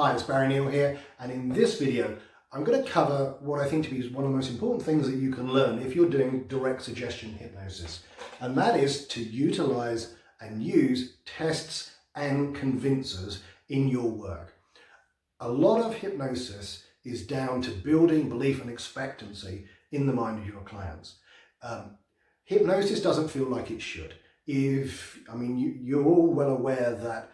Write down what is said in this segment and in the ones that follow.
Hi, it's Barry Neal here, and in this video I'm going to cover what I think to be one of the most important things that you can learn if you're doing direct suggestion hypnosis, and that is to utilize and use tests and convincers in your work. A lot of hypnosis is down to building belief and expectancy in the mind of your clients. Hypnosis doesn't feel like it should. You're all well aware that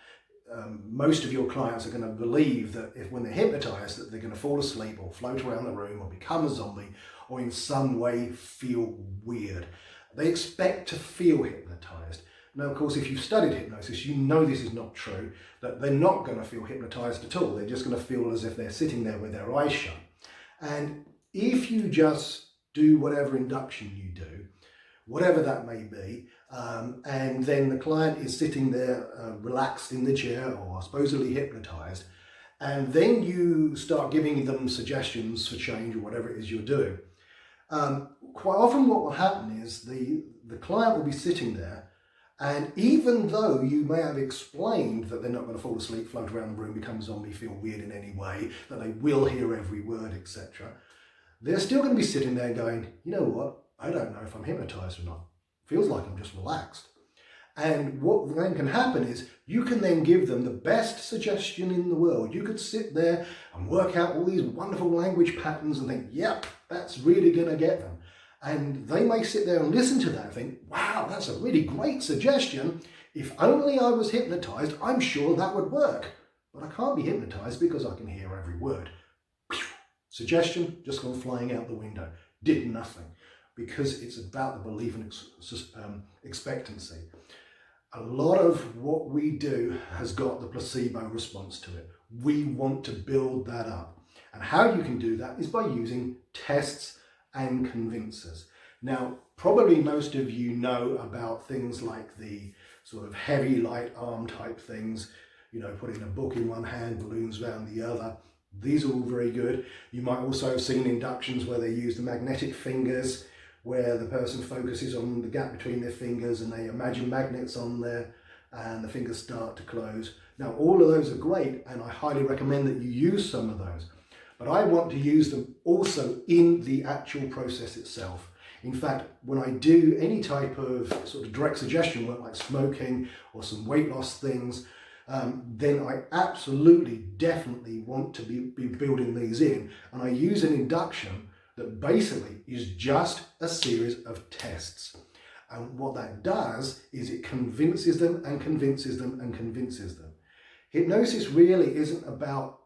most of your clients are going to believe that when they're hypnotized that they're going to fall asleep or float around the room or become a zombie or in some way feel weird. They expect to feel hypnotized. Now, of course, if you've studied hypnosis, you know this is not true, that they're not going to feel hypnotized at all. They're just going to feel as if they're sitting there with their eyes shut. And if you just do whatever induction you do, whatever that may be, and then the client is sitting there relaxed in the chair or supposedly hypnotized, and then you start giving them suggestions for change or whatever it is you're doing. Quite often what will happen is the client will be sitting there, and even though you may have explained that they're not going to fall asleep, float around the room, become a zombie, feel weird in any way, that they will hear every word, etc., they're still going to be sitting there going, you know what, I don't know if I'm hypnotized or not. Feels like I'm just relaxed. And what then can happen is you can then give them the best suggestion in the world. You could sit there and work out all these wonderful language patterns and think, yep, that's really going to get them. And they may sit there and listen to that and think, wow, that's a really great suggestion. If only I was hypnotized, I'm sure that would work. But I can't be hypnotized because I can hear every word. Suggestion just gone flying out the window. Did nothing. Because it's about the belief and expectancy. A lot of what we do has got the placebo response to it. We want to build that up. And how you can do that is by using tests and convincers. Now, probably most of you know about things like the sort of heavy light arm type things, you know, putting a book in one hand, balloons around the other. These are all very good. You might also have seen inductions where they use the magnetic fingers, where the person focuses on the gap between their fingers and they imagine magnets on there and the fingers start to close. Now, all of those are great, and I highly recommend that you use some of those. But I want to use them also in the actual process itself. In fact, when I do any type of sort of direct suggestion work like smoking or some weight loss things, then I absolutely, definitely want to be building these in. And I use an induction that basically is just a series of tests. And what that does is it convinces them and convinces them and convinces them. Hypnosis really isn't about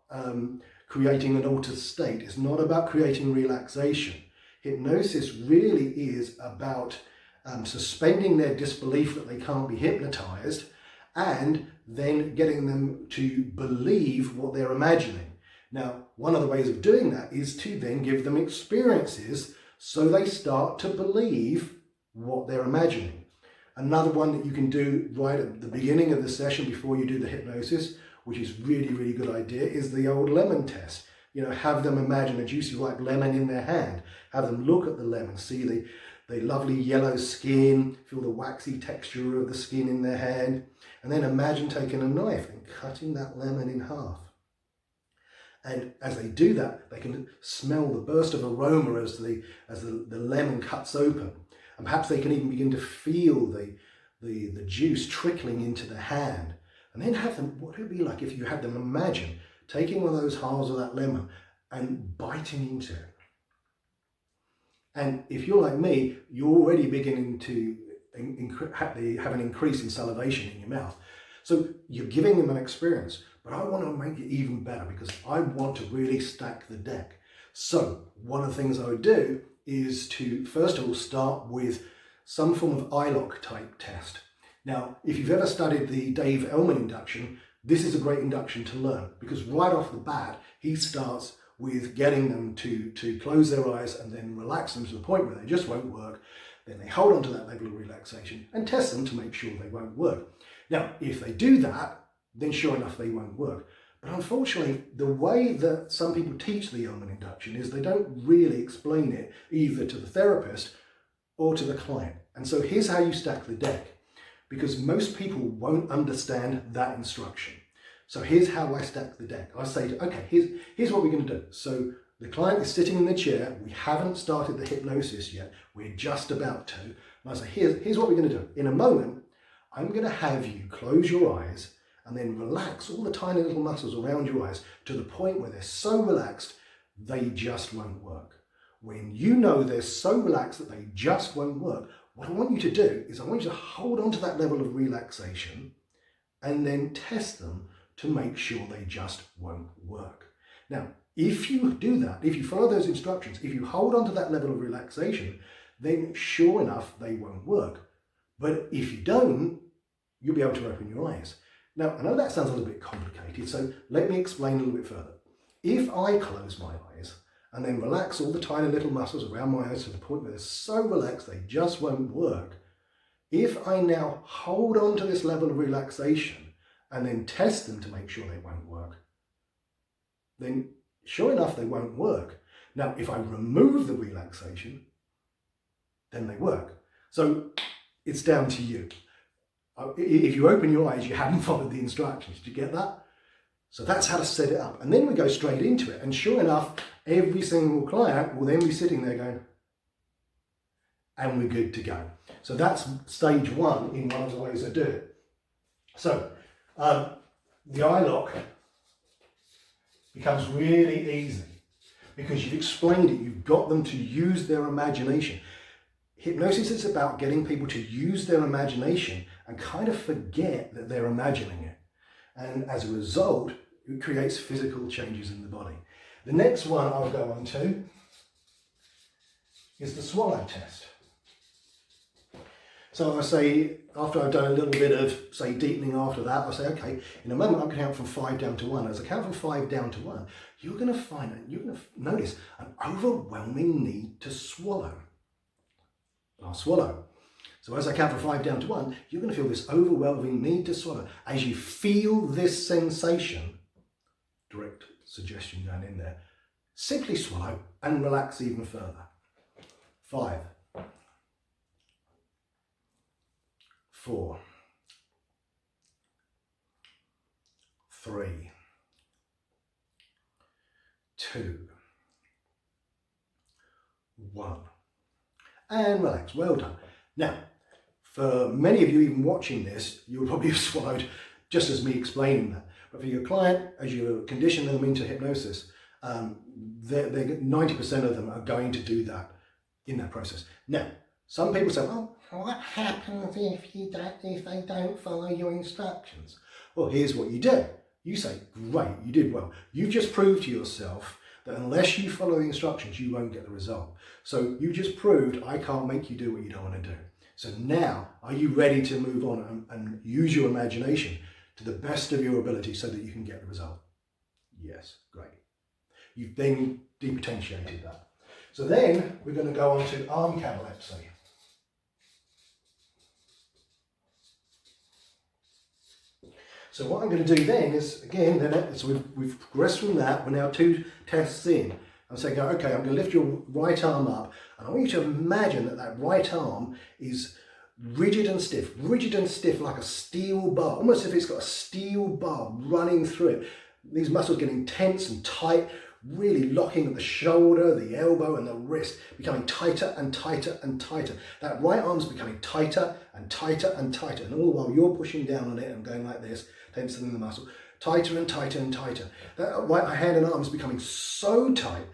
creating an altered state. It's not about creating relaxation. Hypnosis really is about suspending their disbelief that they can't be hypnotized and then getting them to believe what they're imagining. Now, one of the ways of doing that is to then give them experiences so they start to believe what they're imagining. Another one that you can do right at the beginning of the session before you do the hypnosis, which is really, really good idea, is the old lemon test. You know, have them imagine a juicy ripe lemon in their hand. Have them look at the lemon, see the lovely yellow skin, feel the waxy texture of the skin in their hand, and then imagine taking a knife and cutting that lemon in half. And as they do that, they can smell the burst of aroma as the lemon cuts open. And perhaps they can even begin to feel the juice trickling into the hand. And then have them, what would it be like if you had them imagine taking one of those halves of that lemon and biting into it. And if you're like me, you're already beginning to have an increase in salivation in your mouth. So you're giving them an experience. But I want to make it even better because I want to really stack the deck. So one of the things I would do is to first of all start with some form of eye lock type test. Now, if you've ever studied the Dave Elman induction, this is a great induction to learn because right off the bat, he starts with getting them to close their eyes and then relax them to the point where they just won't work. Then they hold on to that level of relaxation and test them to make sure they won't work. Now, if they do that, then sure enough they won't work. But unfortunately, the way that some people teach the Ullman induction is they don't really explain it either to the therapist or to the client. And so here's how you stack the deck, because most people won't understand that instruction. So here's how I stack the deck. I say, okay, here's what we're going to do. So the client is sitting in the chair. We haven't started the hypnosis yet. We're just about to. And I say, here's what we're going to do. In a moment, I'm going to have you close your eyes and then relax all the tiny little muscles around your eyes to the point where they're so relaxed, they just won't work. When you know they're so relaxed that they just won't work, what I want you to do is I want you to hold on to that level of relaxation and then test them to make sure they just won't work. Now, if you do that, if you follow those instructions, if you hold on to that level of relaxation, then sure enough, they won't work. But if you don't, you'll be able to open your eyes. Now, I know that sounds a little bit complicated, so let me explain a little bit further. If I close my eyes and then relax all the tiny little muscles around my eyes to the point where they're so relaxed they just won't work, if I now hold on to this level of relaxation and then test them to make sure they won't work, then sure enough they won't work. Now, if I remove the relaxation, then they work. So it's down to you. If you open your eyes, you haven't followed the instructions. Did you get that? So that's how to set it up. And then we go straight into it. And sure enough, every single client will then be sitting there going, and we're good to go. So that's stage one in one of the ways I do it. So the eye lock becomes really easy because you've explained it. You've got them to use their imagination. Hypnosis is about getting people to use their imagination and kind of forget that they're imagining it. And as a result, it creates physical changes in the body. The next one I'll go on to is the swallow test. So I say, after I've done a little bit of, say, deepening after that, I'll say, okay, in a moment I'm going to count from 5 down to 1. As I count from 5 down to 1, you're going to notice an overwhelming need to swallow. I'll swallow. So as I count from 5 down to 1, you're going to feel this overwhelming need to swallow. As you feel this sensation, direct suggestion going in there, simply swallow and relax even further. 5, 4, 3, 2, 1. And relax. Well done. Now, for many of you even watching this, you'll probably have swallowed just as me explaining that. But for your client, as you condition them into hypnosis, 90% of them are going to do that in that process. Now, some people say, well, what happens if they don't follow your instructions? Well, here's what you do. You say, great, you did well. You've just proved to yourself that unless you follow the instructions, you won't get the result. So you just proved I can't make you do what you don't want to do. So now, are you ready to move on and use your imagination to the best of your ability so that you can get the result? Yes, great. You've then depotentiated that. So then we're going to go on to arm catalepsy. So what I'm going to do then is, again, so we've progressed from that. We're now 2 tests in. I'm saying, okay, I'm going to lift your right arm up, and I want you to imagine that that right arm is rigid and stiff like a steel bar, almost as if it's got a steel bar running through it. These muscles getting tense and tight, really locking at the shoulder, the elbow and the wrist, becoming tighter and tighter and tighter. That right arm's becoming tighter and tighter and tighter, and all the while you're pushing down on it and going like this, tensing the muscle, tighter and tighter and tighter. That right hand and arm is becoming so tight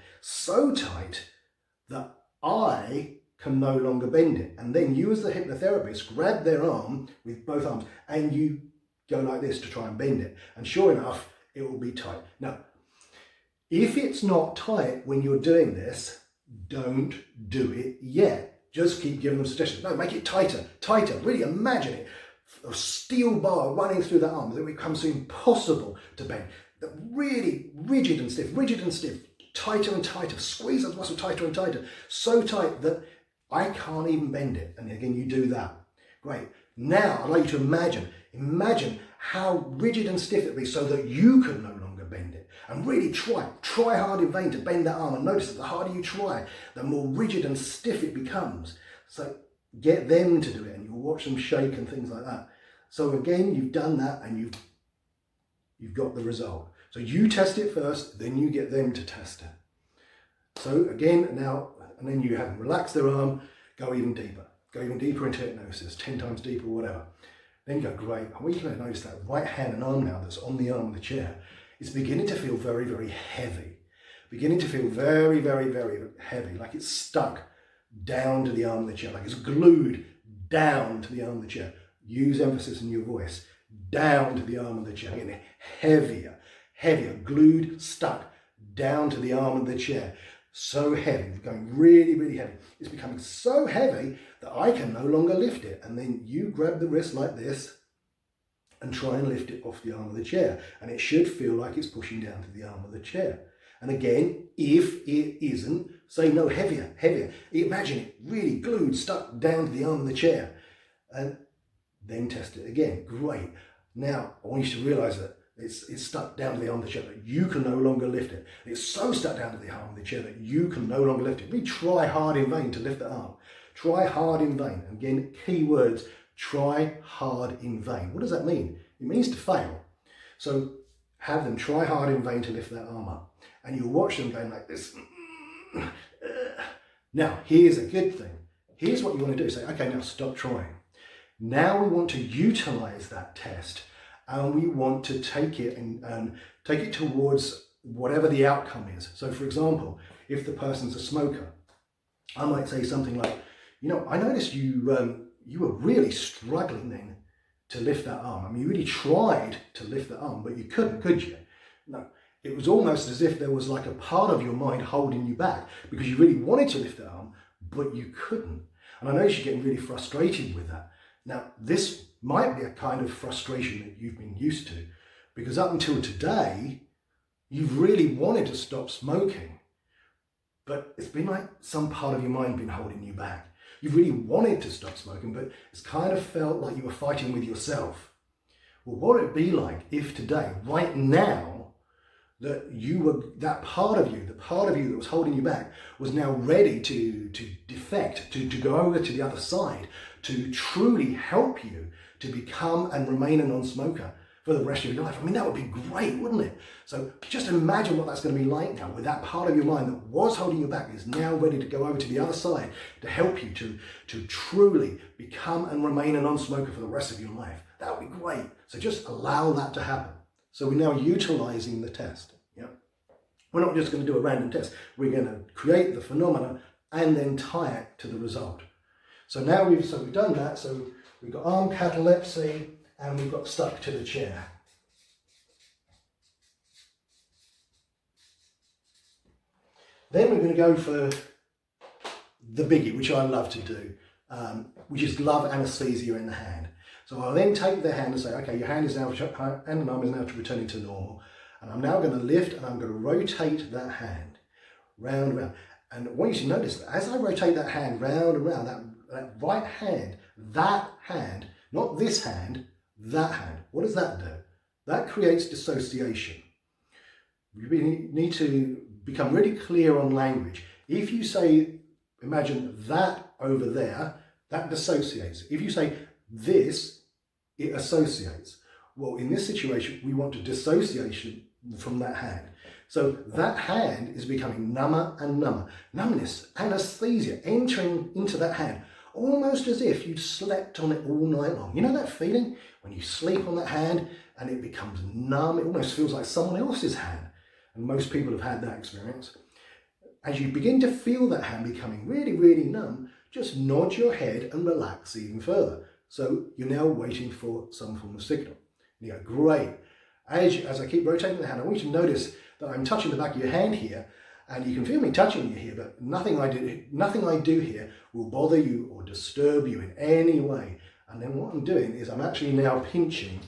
that I can no longer bend it. And then you as the hypnotherapist grab their arm with both arms and you go like this to try and bend it. And sure enough, it will be tight. Now, if it's not tight when you're doing this, don't do it yet. Just keep giving them suggestions. No, make it tighter, tighter. Really imagine it. A steel bar running through the arm that it becomes impossible to bend. Really rigid and stiff, tighter and tighter. Squeeze that muscle tighter and tighter. So tight that I can't even bend it. And again, you do that. Great. Now, I'd like you to imagine how rigid and stiff it'd be so that you could no longer bend it. And really try hard in vain to bend that arm. And notice that the harder you try, the more rigid and stiff it becomes. So get them to do it and you'll watch them shake and things like that. So again, you've done that and you've you've got the result. So you test it first, then you get them to test it. So again, now, and then you have them relax their arm, go even deeper into hypnosis, 10 times deeper, whatever. Then you go, great, I want you to notice that right hand and arm now that's on the arm of the chair is beginning to feel very, very heavy. Beginning to feel very, very, very heavy, like it's stuck down to the arm of the chair, like it's glued down to the arm of the chair. Use emphasis in your voice. Down to the arm of the chair, getting heavier, heavier, glued, stuck down to the arm of the chair. So heavy, going really, really heavy. It's becoming so heavy that I can no longer lift it. And then you grab the wrist like this and try and lift it off the arm of the chair. And it should feel like it's pushing down to the arm of the chair. And again, if it isn't, say no, heavier, heavier. Imagine it really glued, stuck down to the arm of the chair. And then test it again. Great. Now, I want you to realize that it's stuck down to the arm of the chair, that you can no longer lift it. It's so stuck down to the arm of the chair that you can no longer lift it. We try hard in vain to lift the arm. Try hard in vain. Again, key words, try hard in vain. What does that mean? It means to fail. So have them try hard in vain to lift that arm up. And you'll watch them going like this. Now, here's a good thing. Here's what you want to do. Say, okay, now stop trying. Now we want to utilize that test, and we want to take it and take it towards whatever the outcome is. So for example, if the person's a smoker, I might say something like, you know, I noticed you were really struggling then to lift that arm. I mean, you really tried to lift the arm, but you couldn't, could you? No. It was almost as if there was like a part of your mind holding you back because you really wanted to lift the arm, but you couldn't. And I know you're getting really frustrated with that. Now, this might be a kind of frustration that you've been used to, because up until today, you've really wanted to stop smoking, but it's been like some part of your mind been holding you back. You've really wanted to stop smoking, but it's kind of felt like you were fighting with yourself. Well, what would it be like if today, right now, that you were, that part of you, the part of you that was holding you back, was now ready to defect, to go over to the other side, to truly help you to become and remain a non-smoker for the rest of your life. I mean, that would be great, wouldn't it? So just imagine what that's going to be like now, with that part of your mind that was holding you back is now ready to go over to the other side to help you to truly become and remain a non-smoker for the rest of your life. That would be great. So just allow that to happen. So we're now utilizing the test. Yeah, we're not just going to do a random test. We're going to create the phenomena and then tie it to the result. So now we've done that. So we've got arm catalepsy and we've got stuck to the chair. Then we're going to go for the biggie, which I love to do, which is glove anesthesia in the hand. So I'll then take the hand and say, okay, your hand is now, hand and arm is now returning to normal. And I'm now going to lift and I'm going to rotate that hand round and round. And I want you to notice that as I rotate that hand round and round, that right hand, not this hand, that hand, what does that do? That creates dissociation. We need to become really clear on language. If you say, imagine that over there, that dissociates. If you say this, it associates. Well, in this situation, we want a dissociation from that hand. So that hand is becoming number and number. Numbness, anesthesia, entering into that hand, almost as if you'd slept on it all night long. You know that feeling when you sleep on that hand and it becomes numb? It almost feels like someone else's hand. And most people have had that experience. As you begin to feel that hand becoming really, really numb, just nod your head and relax even further. So you're now waiting for some form of signal. You go, great. As I keep rotating the hand, I want you to notice that I'm touching the back of your hand here, and you can feel me touching you here, but nothing I do here will bother you or disturb you in any way. And then what I'm doing is I'm actually now pinching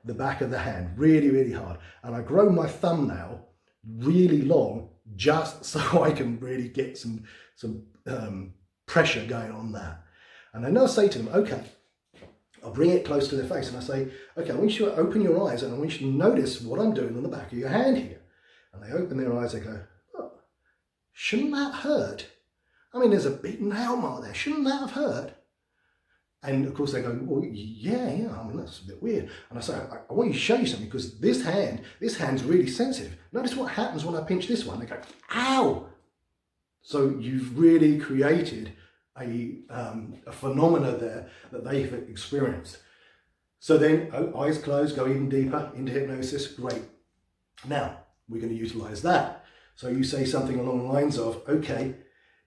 the back of the hand really, really hard. And I grow my thumbnail really long just so I can really get some pressure going on that. And then I'll say to them, okay, I'll bring it close to their face and I say, okay, I want you to open your eyes and I want you to notice what I'm doing on the back of your hand here. And they open their eyes, they go, oh, shouldn't that hurt? I mean, there's a big nail mark there. Shouldn't that have hurt? And of course they go, well, yeah, I mean, that's a bit weird. And I say, I want you to show you something, because this hand's really sensitive. Notice what happens when I pinch this one. They go, ow! So you've really created a phenomena there that they've experienced. So then, eyes closed, go even deeper into hypnosis. Great. Now, we're going to utilize that. So you say something along the lines of, okay,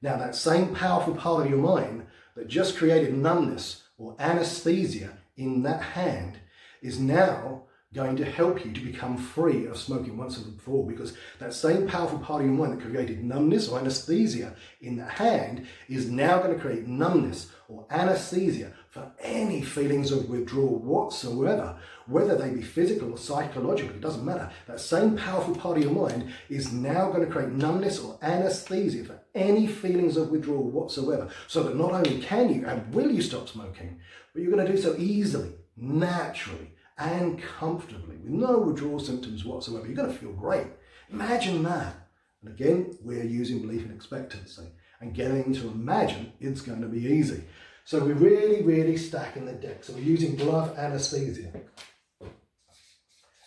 now that same powerful part of your mind that just created numbness or anesthesia in that hand is now going to help you to become free of smoking once and for all, because that same powerful part of your mind that created numbness or anesthesia in that hand is now going to create numbness or anesthesia for any feelings of withdrawal whatsoever, whether they be physical or psychological, it doesn't matter. That same powerful part of your mind is now going to create numbness or anesthesia for any feelings of withdrawal whatsoever, so that not only can you and will you stop smoking, but you're going to do so easily, naturally, and comfortably, with no withdrawal symptoms whatsoever. You're going to feel great. Imagine that. And again, we're using belief and expectancy and getting to imagine it's going to be easy. So we're really, really stacking the deck. So we're using glove anesthesia.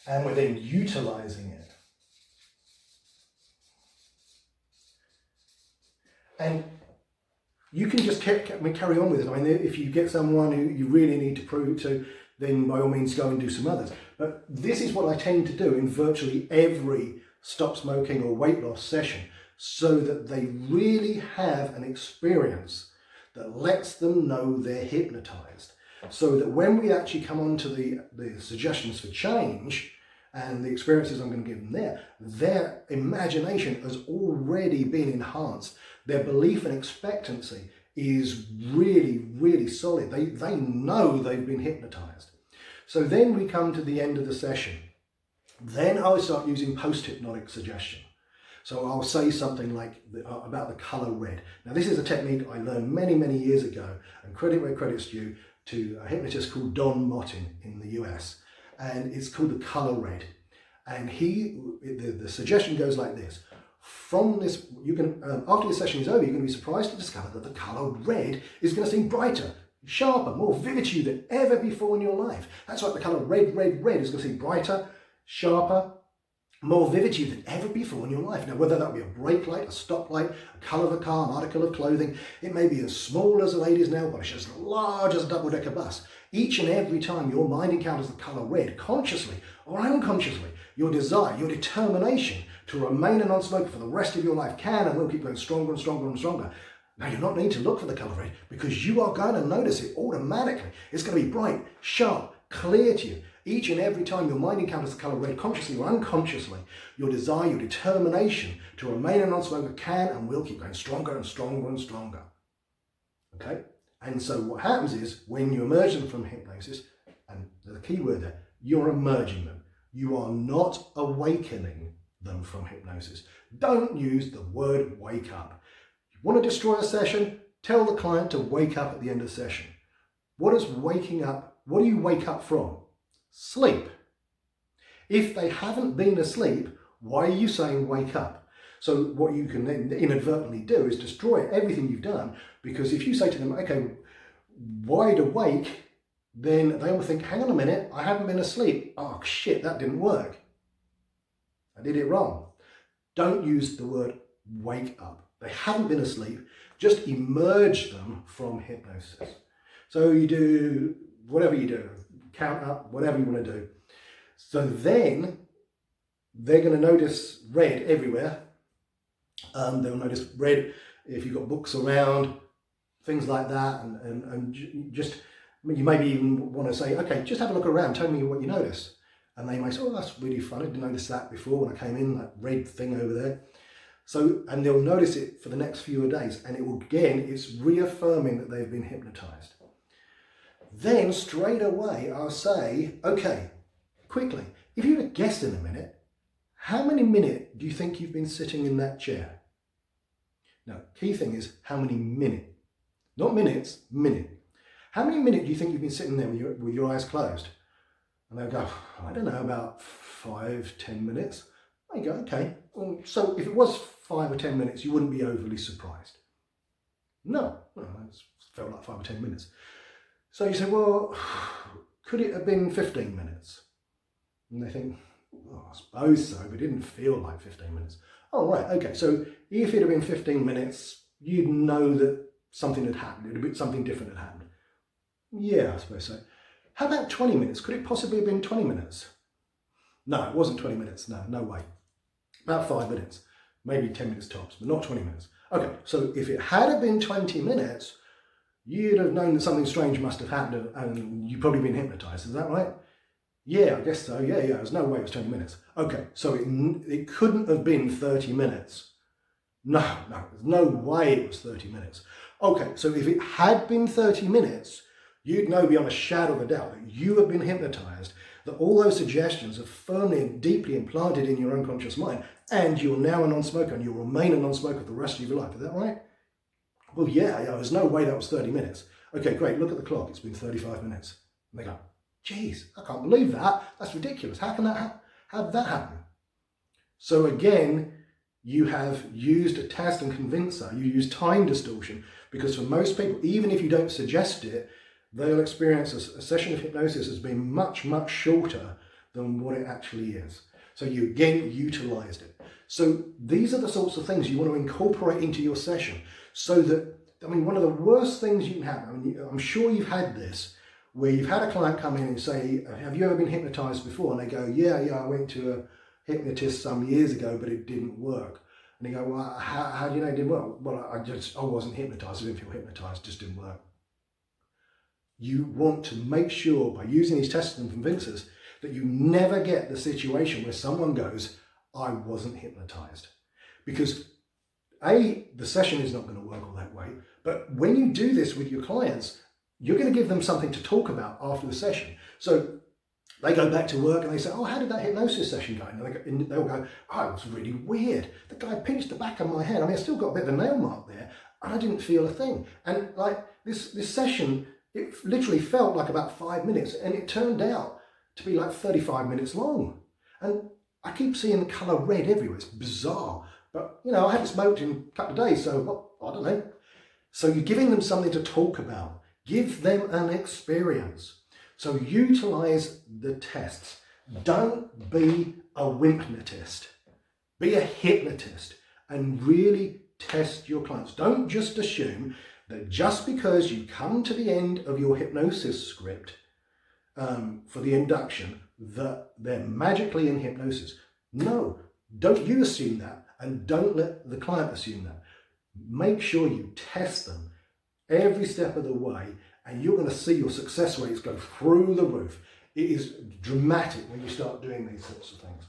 And we're then utilizing it. And you can just carry on with it. I mean, if you get someone who you really need to prove it to, then by all means go and do some others. But this is what I tend to do in virtually every stop smoking or weight loss session, so that they really have an experience that lets them know they're hypnotized. So that when we actually come on to the suggestions for change and the experiences I'm going to give them there, their imagination has already been enhanced. Their belief and expectancy is really, really solid. They know they've been hypnotized. So then we come to the end of the session. Then I'll start using post-hypnotic suggestion. So I'll say something like about the color red. Now this is a technique I learned many, many years ago, and credit where credit's due to a hypnotist called Don Mottin in the US. And it's called the color red. And the suggestion goes like this. From this, you can after the session is over, you're going to be surprised to discover that the color red is going to seem brighter, sharper, more vivid to you than ever before in your life. That's right, the color red is going to seem brighter, sharper, more vivid to you than ever before in your life. Now, whether that be a brake light, a stop light, a colour of a car, an article of clothing, it may be as small as a lady's nail polish, as large as a double-decker bus. Each and every time your mind encounters the colour red, consciously or unconsciously, your desire, your determination to remain a non-smoker for the rest of your life can and will keep going stronger and stronger and stronger. Now, you don't need to look for the colour red, because you are going to notice it automatically. It's going to be bright, sharp, clear to you. Each and every time your mind encounters the colour red, consciously or unconsciously, your desire, your determination to remain a non-smoker can and will keep going stronger and stronger and stronger. Okay? And so what happens is, when you emerge them from hypnosis, and the key word there, you're emerging them. You are not awakening them from hypnosis. Don't use the word wake up. You want to destroy a session? Tell the client to wake up at the end of the session. What is waking up? What do you wake up from? Sleep. If they haven't been asleep, why are you saying wake up? So what you can then inadvertently do is destroy everything you've done, because if you say to them, okay, wide awake, then they will think, hang on a minute, I haven't been asleep. Oh shit, that didn't work. I did it wrong. Don't use the word wake up. They haven't been asleep. Just emerge them from hypnosis. So you do whatever you do, count up, whatever you want to do. So then they're going to notice red everywhere. They'll notice red if you've got books around, things like that, and just, I mean, you maybe even want to say, okay, just have a look around, tell me what you notice. And they may say, oh, that's really fun, I didn't notice that before when I came in, that red thing over there. So, and they'll notice it for the next few days, and it will, again, it's reaffirming that they've been hypnotized. Then straight away I'll say, okay, quickly, if you were to guess in a minute, how many minutes do you think you've been sitting in that chair? Now, key thing is how many minutes, not minutes, minute. How many minutes do you think you've been sitting there with your eyes closed? And they'll go, I don't know, about 5-10 minutes. I go, okay. So if it was 5 or 10 minutes, you wouldn't be overly surprised. No, it felt like 5 or 10 minutes. So you say, well, could it have been 15 minutes? And they think, well, I suppose so, but it didn't feel like 15 minutes. Oh, right, okay. So if it had been 15 minutes, you'd know that something had happened, something different had happened. Yeah, I suppose so. How about 20 minutes? Could it possibly have been 20 minutes? No, it wasn't 20 minutes. No way. About 5 minutes, maybe 10 minutes tops, but not 20 minutes. Okay, so if it had been 20 minutes, you'd have known that something strange must have happened and you've probably been hypnotized. Is that right? Yeah, I guess so. Yeah, there's no way it was 20 minutes. Okay, so it couldn't have been 30 minutes. No, there's no way it was 30 minutes. Okay, so if it had been 30 minutes, you'd know beyond a shadow of a doubt that you have been hypnotized, that all those suggestions are firmly and deeply implanted in your unconscious mind, and you're now a non-smoker and you'll remain a non-smoker for the rest of your life. Is that right? Well, yeah, there's no way that was 30 minutes. Okay, great, look at the clock. It's been 35 minutes. And they go, geez, I can't believe that. That's ridiculous. How can that happen? How did that happen? So again, you have used a test and convincer. You use time distortion, because for most people, even if you don't suggest it, they'll experience a session of hypnosis as being much, much shorter than what it actually is. So you again utilized it. So these are the sorts of things you want to incorporate into your session, so that, I mean, one of the worst things you can have, I mean, I'm sure you've had this, where you've had a client come in and say, have you ever been hypnotized before? And they go, yeah, I went to a hypnotist some years ago, but it didn't work. And they go, well, how do you know it didn't work? Well, I wasn't hypnotized, I didn't feel hypnotized, it just didn't work. You want to make sure, by using these tests and convincers, that you never get the situation where someone goes, I wasn't hypnotized. Because A, the session is not going to work all that way, but when you do this with your clients, you're going to give them something to talk about after the session. So they go back to work and they say, oh, how did that hypnosis session go? And they'll go, oh, it was really weird. The guy pinched the back of my head. I mean, I still got a bit of a nail mark there, and I didn't feel a thing. And like this session, it literally felt like about 5 minutes, and it turned out to be like 35 minutes long. And I keep seeing the colour red everywhere. It's bizarre. But, you know, I haven't smoked in a couple of days, so well, I don't know. So you're giving them something to talk about. Give them an experience. So utilize the tests. Don't be a hypnotist. Be a hypnotist and really test your clients. Don't just assume that just because you come to the end of your hypnosis script for the induction, that they're magically in hypnosis. No, don't you assume that, and don't let the client assume that. Make sure you test them every step of the way, and you're going to see your success rates go through the roof. It is dramatic when you start doing these sorts of things.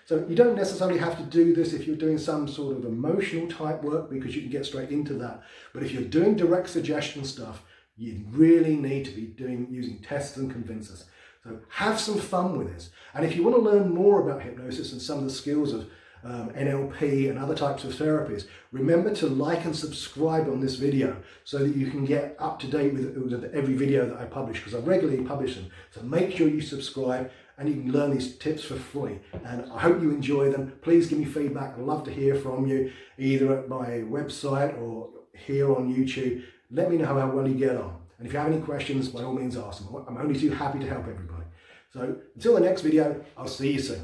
So you don't necessarily have to do this if you're doing some sort of emotional type work, because you can get straight into that. But if you're doing direct suggestion stuff, you really need to be using tests and convincers. So have some fun with this. And if you want to learn more about hypnosis and some of the skills of NLP and other types of therapies, remember to like and subscribe on this video so that you can get up to date with every video that I publish, because I regularly publish them. So make sure you subscribe, and you can learn these tips for free. And I hope you enjoy them. Please give me feedback. I'd love to hear from you, either at my website or here on YouTube. Let me know how well you get on. And if you have any questions, by all means ask them. I'm only too happy to help everybody. So until the next video, I'll see you soon.